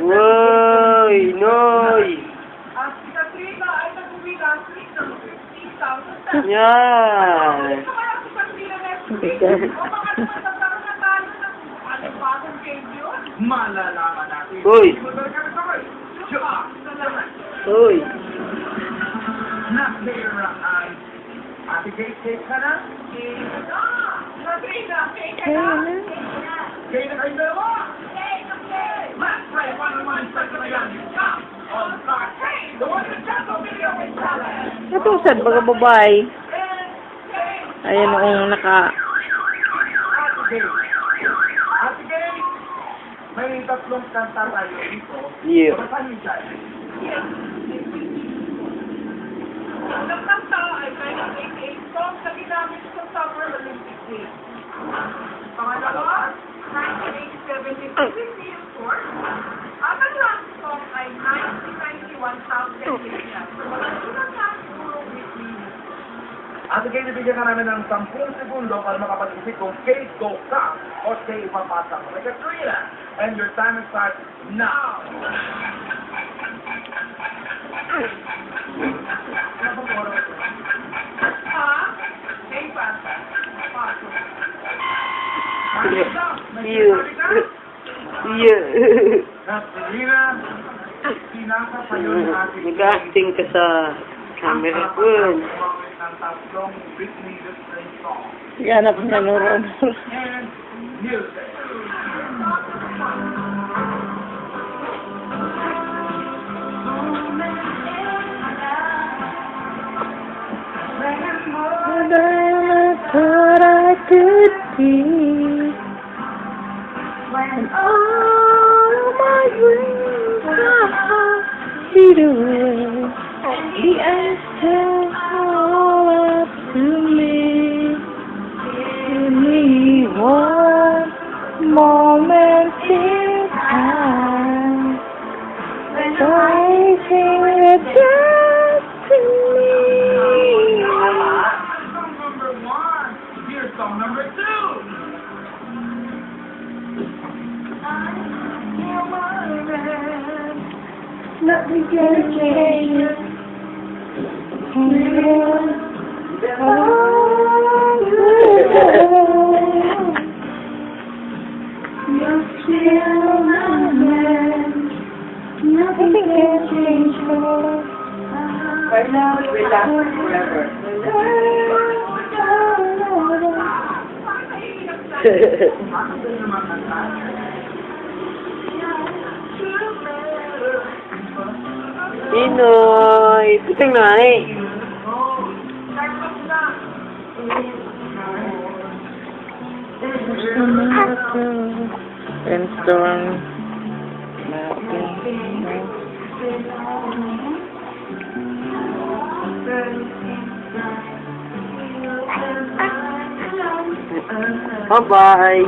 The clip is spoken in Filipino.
Uy, Noy! At si Katrina ay nag-uwi ng 15,000. Yan! Kaya si Katrina next week, o baka magkakaroon na tayo ng bagong game yun. Malalaman natin. Uy! Uy! Nasiraan. Ate Kate, cake ka na? Katrina, cake ka na? Kaya na kayo dalawa? Let's play one-on-one special again. Come on, start. Hey, the one that just over here with salad. Ito, sad, baga babae. Ayan noong naka... Ate Kate. Ate Kate, may tatlong kanta tayo dito. Yeah. Papahin tayo. Ang kanta ay 1988 songs na ginamit sa Summer Olympic Games. Pangalawa, 1987 Philippine Sport. At ang last song ay 1991 South Carolina. So, wala silang last puro Whitney. Ate Kate, ibigyan ka namin ng 10 segundo para makapag-isip kung Kate go ka o Kate ipapasa mo. Like a Katrina. And your time starts now. Ano ba oras? Ha? Hey, pasa. Paso. Yeah. Yeah. Katrina, pinasa pa yun ng Ate Kate. Nag-acting ka sa camera ko. Ng tatlong Whitney Houston song. Ganap niya noon. And music. But I thought I could be when all of my dreams are fade away. The answer all up to me. Give me one moment in time. Waiting the destiny. Song number 1. Here's song number 2. Nothing can change it. You're still my man. Nothing can change it. Right now, we last forever. Inoy! Puting na eh! Brainstorm. Bye-bye!